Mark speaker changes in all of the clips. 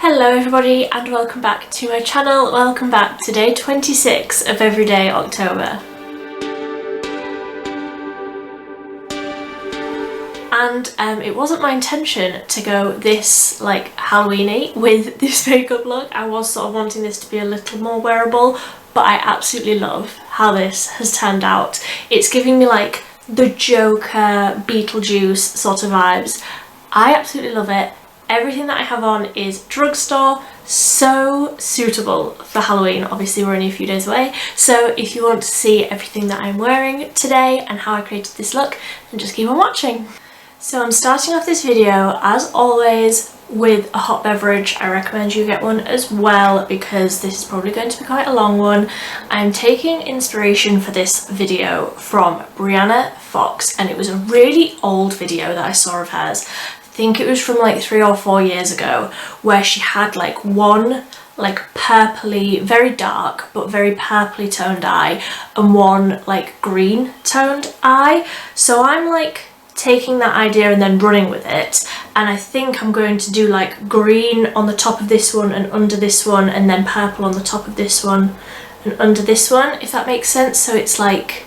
Speaker 1: Hello everybody and welcome back to my channel. Welcome back to day 26 of Everyday October. And it wasn't my intention to go this like Halloween-y with this makeup look. I was sort of wanting this to be a little more wearable, but I absolutely love how this has turned out. It's giving me like the Joker, Beetlejuice sort of vibes. I absolutely love it. Everything that I have on is drugstore, so suitable for Halloween. Obviously we're only a few days away, so if you want to see everything that I'm wearing today and how I created this look, then just keep on watching. So I'm starting off this video, as always, with a hot beverage. I recommend you get one as well because this is probably going to be quite a long one. I'm taking inspiration for this video from Brianna Fox, and it was a really old video that I saw of hers. I think it was from like 3 or 4 years ago, where she had like one like purpley, very dark but very purpley toned eye and one like green toned eye. So I'm like taking that idea and then running with it, and I think I'm going to do like green on the top of this one and under this one, and then purple on the top of this one and under this one, if that makes sense. So it's like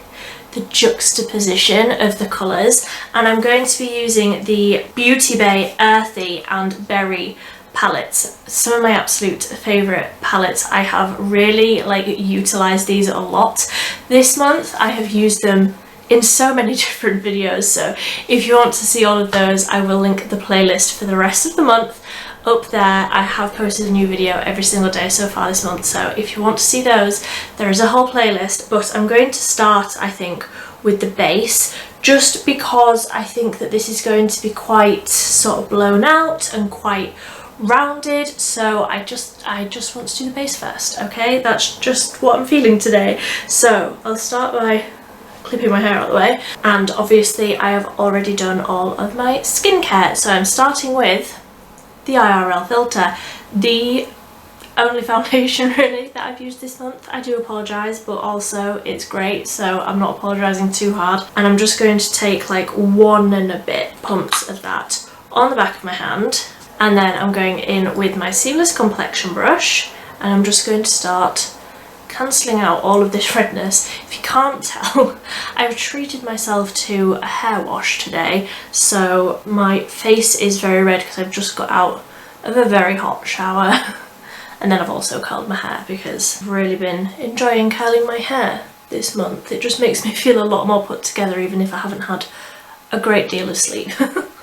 Speaker 1: the juxtaposition of the colours, and I'm going to be using the Beauty Bay Earthy and Berry palettes. Some of my absolute favourite palettes. I have really like utilised these a lot this month. I have used them in so many different videos, so if you want to see all of those, I will link the playlist for the rest of the month up there. I have posted a new video every single day so far this month, so if you want to see those, there is a whole playlist. But I'm going to start, I think, with the base, just because I think that this is going to be quite sort of blown out and quite rounded, so I just want to do the base first, okay? That's just what I'm feeling today. So I'll start by clipping my hair out of the way, and obviously I have already done all of my skincare, so I'm starting with the IRL filter, the only foundation really that I've used this month. I do apologise, but also it's great, so I'm not apologising too hard. And I'm just going to take like 1 and a bit pumps of that on the back of my hand, and then I'm going in with my seamless complexion brush, and I'm just going to start cancelling out all of this redness. If you can't tell, I've treated myself to a hair wash today, so my face is very red because I've just got out of a very hot shower. And then I've also curled my hair because I've really been enjoying curling my hair this month. It just makes me feel a lot more put together even if I haven't had a great deal of sleep.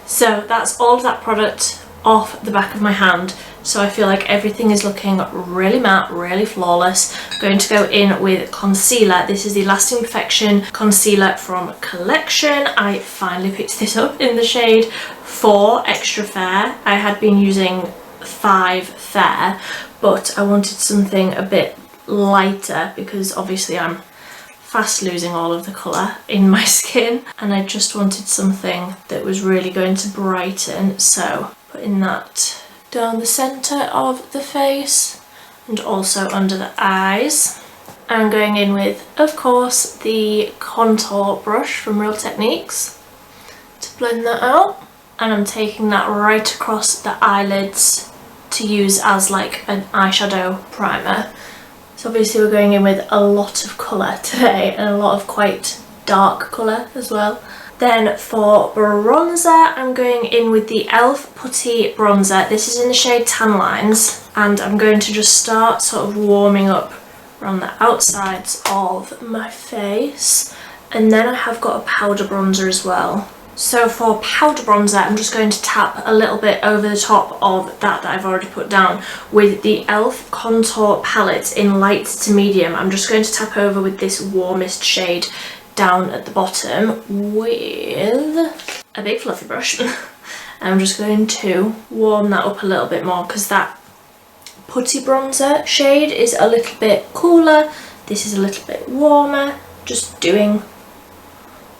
Speaker 1: So that's all of that product off the back of my hand. So I feel like everything is looking really matte, really flawless. I'm going to go in with concealer. This is the Lasting Perfection concealer from Collection. I finally picked this up in the shade 4 Extra Fair. I had been using 5 Fair, but I wanted something a bit lighter because obviously I'm fast losing all of the colour in my skin, and I just wanted something that was really going to brighten. So putting that down the centre of the face and also under the eyes. I'm going in with, of course, the contour brush from Real Techniques to blend that out, and I'm taking that right across the eyelids to use as like an eyeshadow primer. So obviously we're going in with a lot of colour today, and a lot of quite dark colour as well. Then for bronzer, I'm going in with the e.l.f. Putty Bronzer. This is in the shade Tan Lines, and I'm going to just start sort of warming up around the outsides of my face. And then I have got a powder bronzer as well. So for powder bronzer, I'm just going to tap a little bit over the top of that I've already put down with the e.l.f. Contour Palette in light to medium. I'm just going to tap over with this warmest shade down at the bottom with a big fluffy brush. And I'm just going to warm that up a little bit more because that putty bronzer shade is a little bit cooler. This is a little bit warmer. Just doing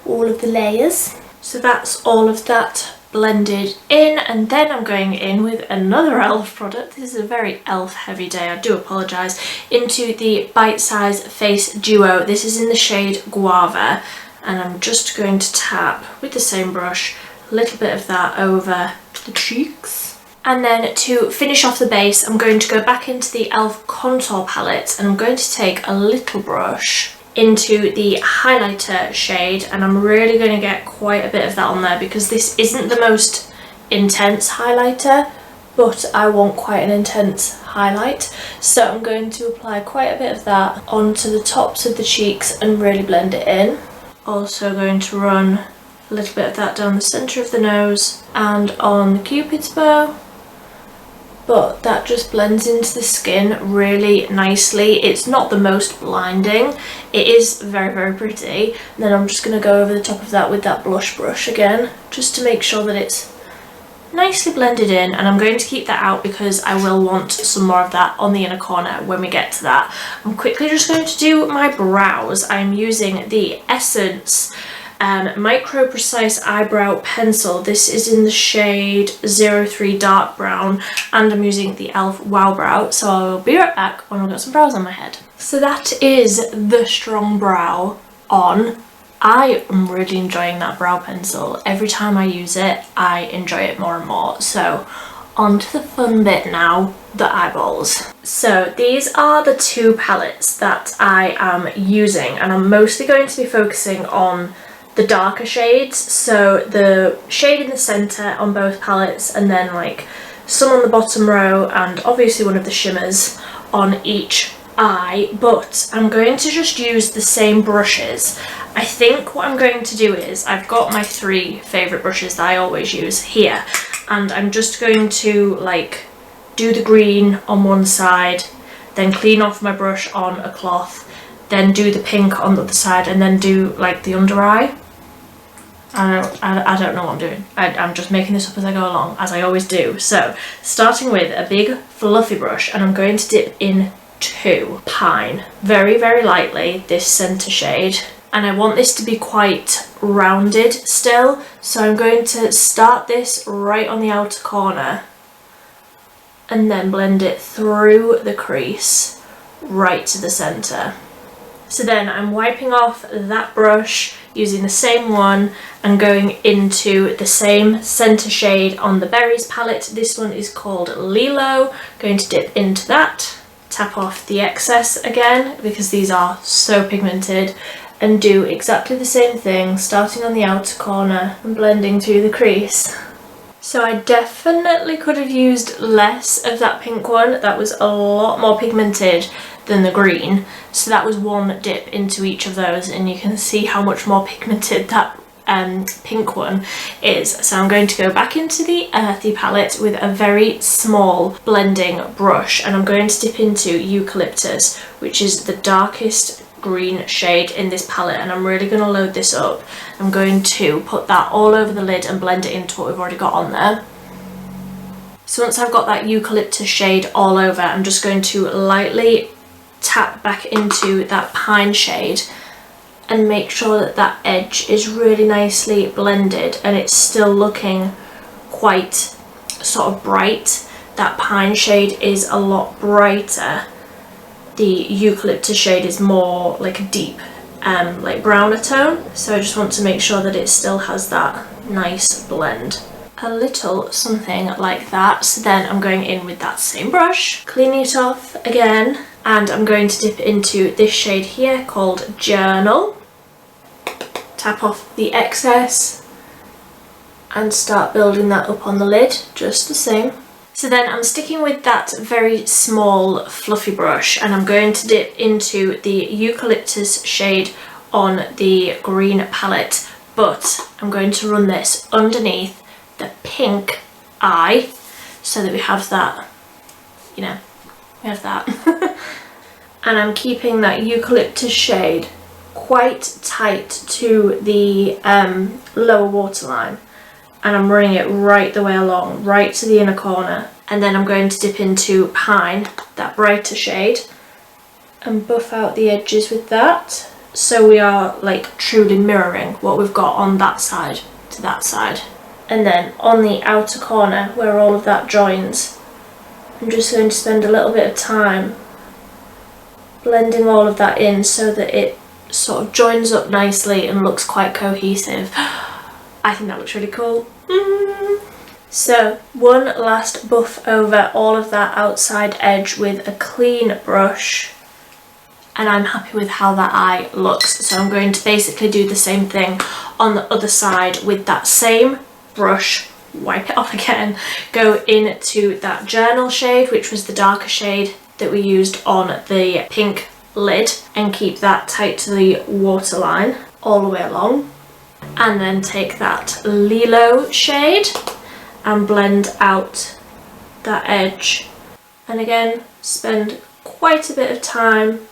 Speaker 1: all of the layers. So that's all of that blended in, and then I'm going in with another e.l.f. product. This is a very e.l.f. heavy day, I do apologise, into the Bite Size Face Duo. This is in the shade Guava, and I'm just going to tap with the same brush a little bit of that over the cheeks, And then to finish off the base, I'm going to go back into the e.l.f. contour palette, and I'm going to take a little brush into the highlighter shade, and I'm really going to get quite a bit of that on there because this isn't the most intense highlighter, but I want quite an intense highlight. So I'm going to apply quite a bit of that onto the tops of the cheeks and really blend it in. Also going to run a little bit of that down the centre of the nose and on the Cupid's bow. But that just blends into the skin really nicely. It's not the most blinding. It is very, very pretty. And then I'm just going to go over the top of that with that blush brush again, just to make sure that it's nicely blended in. And I'm going to keep that out because I will want some more of that on the inner corner when we get to that. I'm quickly just going to do my brows. I'm using the Essence Micro Precise Eyebrow Pencil. This is in the shade 03 Dark Brown, and I'm using the e.l.f. Wow Brow, so I will be right back when I've got some brows on my head. So that is the strong brow on. I am really enjoying that brow pencil. Every time I use it, I enjoy it more and more. So on to the fun bit now, the eyeballs. So these are the two palettes that I am using, and I'm mostly going to be focusing on the darker shades, so the shade in the centre on both palettes, and then like some on the bottom row, and obviously one of the shimmers on each eye. But I'm going to just use the same brushes. I think what I'm going to do is, I've got my 3 favourite brushes that I always use here, and I'm just going to like do the green on one side, then clean off my brush on a cloth, then do the pink on the other side, and then do like the under eye. I don't know what I'm doing. I'm just making this up as I go along, as I always do. So, starting with a big fluffy brush, and I'm going to dip into Pine very, very lightly, this centre shade. And I want this to be quite rounded still, so I'm going to start this right on the outer corner and then blend it through the crease right to the centre. So then I'm wiping off that brush, using the same one, and going into the same centre shade on the Berries palette. This one is called Lilo. Going to dip into that, tap off the excess again, because these are so pigmented, and do exactly the same thing, starting on the outer corner and blending through the crease. So I definitely could have used less of that pink one. That was a lot more pigmented than the green. So that was one dip into each of those, and you can see how much more pigmented that pink one is. So I'm going to go back into the Earthy palette with a very small blending brush, and I'm going to dip into Eucalyptus, which is the darkest green shade in this palette, and I'm really going to load this up. I'm going to put that all over the lid and blend it into what we've already got on there. So once I've got that Eucalyptus shade all over, I'm just going to lightly tap back into that Pine shade and make sure that that edge is really nicely blended and it's still looking quite sort of bright. That Pine shade is a lot brighter. The Eucalyptus shade is more like a deep like browner tone, so I just want to make sure that it still has that nice blend. A little something like that. So then I'm going in with that same brush, cleaning it off again, and I'm going to dip into this shade here called Journal, tap off the excess and start building that up on the lid just the same. So then I'm sticking with that very small fluffy brush, and I'm going to dip into the Eucalyptus shade on the green palette, but I'm going to run this underneath the pink eye so that we have that, you know, we have that. And I'm keeping that Eucalyptus shade quite tight to the lower waterline, and I'm running it right the way along, right to the inner corner. And then I'm going to dip into Pine, that brighter shade, and buff out the edges with that, so we are like truly mirroring what we've got on that side to that side. And then on the outer corner where all of that joins, I'm just going to spend a little bit of time blending all of that in so that it sort of joins up nicely and looks quite cohesive. I think that looks really cool. So one last buff over all of that outside edge with a clean brush, and I'm happy with how that eye looks. So I'm going to basically do the same thing on the other side with that same brush, wipe it off again, go into that journal shade, which was the darker shade that we used on the pink lid, and keep that tight to the waterline all the way along. And then take that Lilo shade and blend out that edge, and again spend quite a bit of time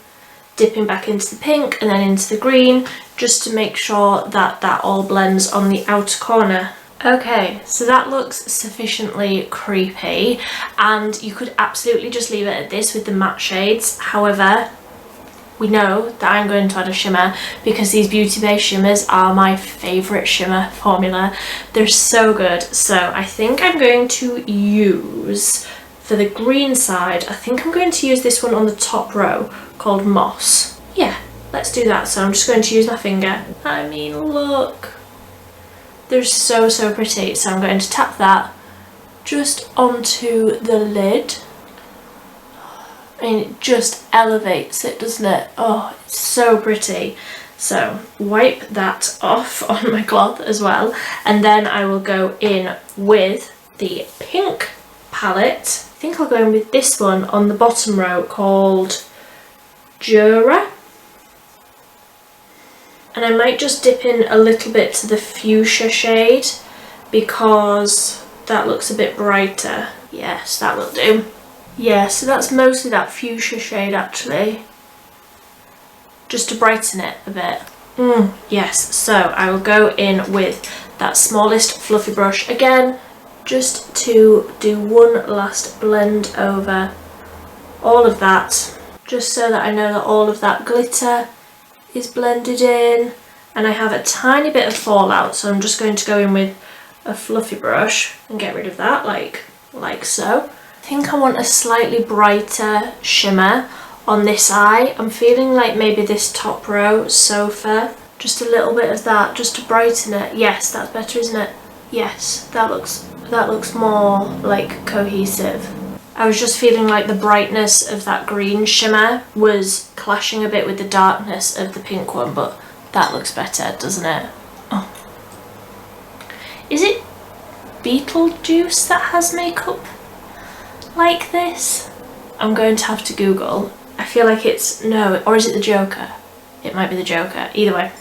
Speaker 1: dipping back into the pink and then into the green, just to make sure that that all blends on the outer corner. Okay, so that looks sufficiently creepy, and you could absolutely just leave it at this with the matte shades. However, we know that I'm going to add a shimmer because these beauty based shimmers are my favourite shimmer formula. They're so good. So I think I'm going to use, for the green side, I think I'm going to use this one on the top row called Moss. Yeah, let's do that. So I'm just going to use my finger. I mean, look. They're so, so pretty. So I'm going to tap that just onto the lid. I mean, it just elevates it, doesn't it? Oh, it's so pretty. So wipe that off on my cloth as well, and then I will go in with the pink palette. I think I'll go in with this one on the bottom row called Jura. And I might just dip in a little bit to the fuchsia shade because that looks a bit brighter. Yes, that will do. Yeah, so that's mostly that fuchsia shade actually, just to brighten it a bit. Yes, so I will go in with that smallest fluffy brush again, just to do one last blend over all of that, just so that I know that all of that glitter is blended in, and I have a tiny bit of fallout, so I'm just going to go in with a fluffy brush and get rid of that, like so. I think I want a slightly brighter shimmer on this eye. I'm feeling like maybe this top row sofa, just a little bit of that just to brighten it. Yes, that's better, isn't it? Yes, that looks more like cohesive. I was just feeling like the brightness of that green shimmer was clashing a bit with the darkness of the pink one, but that looks better, doesn't it? Oh. Is it Beetlejuice that has makeup like this? I'm going to have to Google. I feel like it's, no, or is it the Joker? It might be the Joker. Either way,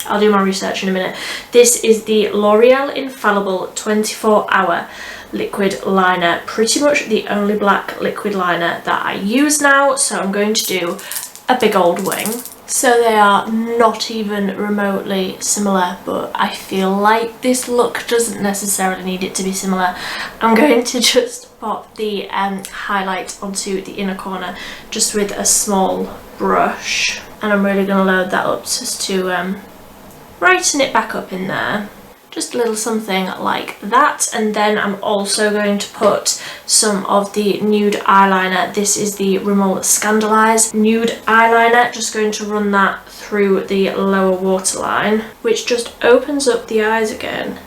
Speaker 1: I'll do my research in a minute. This is the L'Oreal Infallible 24-Hour Liquid Liner. Pretty much the only black liquid liner that I use now, so I'm going to do a big old wing. So they are not even remotely similar, but I feel like this look doesn't necessarily need it to be similar. I'm going to just pop the highlight onto the inner corner just with a small brush, and I'm really going to load that up just to brighten it back up in there. Just a little something like that, and then I'm also going to put some of the nude eyeliner. This is the Rimmel Scandalise nude eyeliner. Just going to run that through the lower waterline, which just opens up the eyes again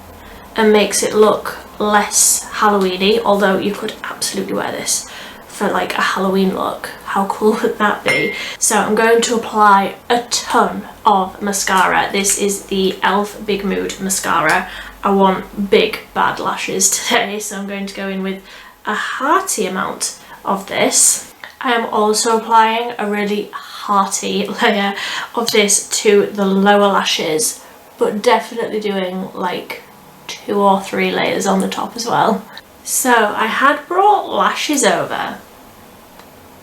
Speaker 1: and makes it look less Halloweeny, although you could absolutely wear this for like a Halloween look. How cool would that be? So I'm going to apply a ton of mascara. This is the e.l.f. Big Mood mascara. I want big bad lashes today, so I'm going to go in with a hearty amount of this. I am also applying a really hearty layer of this to the lower lashes, but definitely doing like 2 or 3 layers on the top as well. So I had brought lashes over,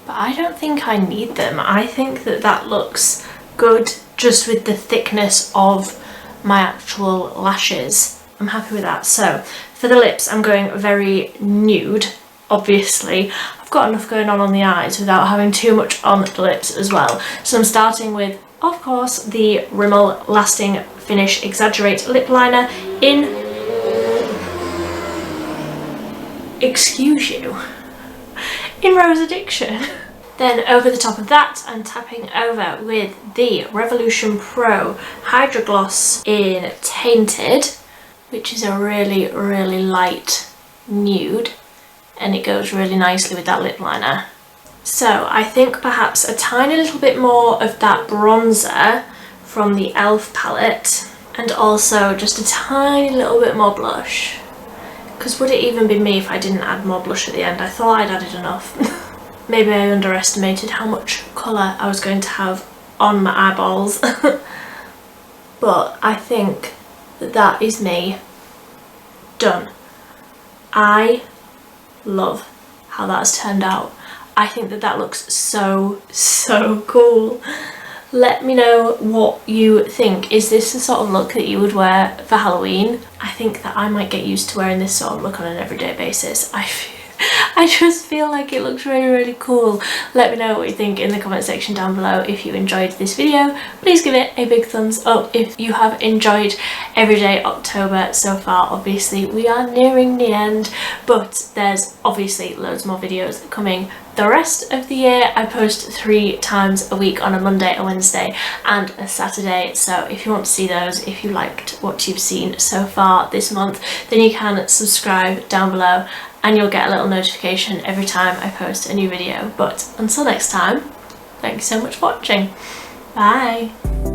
Speaker 1: but I don't think I need them. I think that that looks good just with the thickness of my actual lashes. I'm happy with that. So for the lips, I'm going very nude, obviously. I've got enough going on the eyes without having too much on the lips as well. So I'm starting with, of course, the Rimmel Lasting Finish Exaggerate Lip Liner in, excuse you, in Rose Addiction. Then over the top of that, I'm tapping over with the Revolution Pro Hydra Gloss in Tainted, which is a really, really light nude, and it goes really nicely with that lip liner. So I think perhaps a tiny little bit more of that bronzer from the e.l.f. palette, and also just a tiny little bit more blush. Because would it even be me if I didn't add more blush at the end? I thought I'd added enough. Maybe I underestimated how much colour I was going to have on my eyeballs. But I think that that is me done. I love how that has turned out. I think that that looks so cool. Let me know what you think. Is this the sort of look that you would wear for Halloween? I think that I might get used to wearing this sort of look on an everyday basis. I just feel like it looks really cool. Let me know what you think in the comment section down below. If you enjoyed this video, please give it a big thumbs up. If you have enjoyed Everyday October so far, obviously we are nearing the end, but there's obviously loads more videos coming the rest of the year. I post 3 times a week on a Monday, a Wednesday and a Saturday, so if you want to see those, if you liked what you've seen so far this month, then you can subscribe down below and you'll get a little notification every time I post a new video. But until next time, thank you so much for watching. Bye!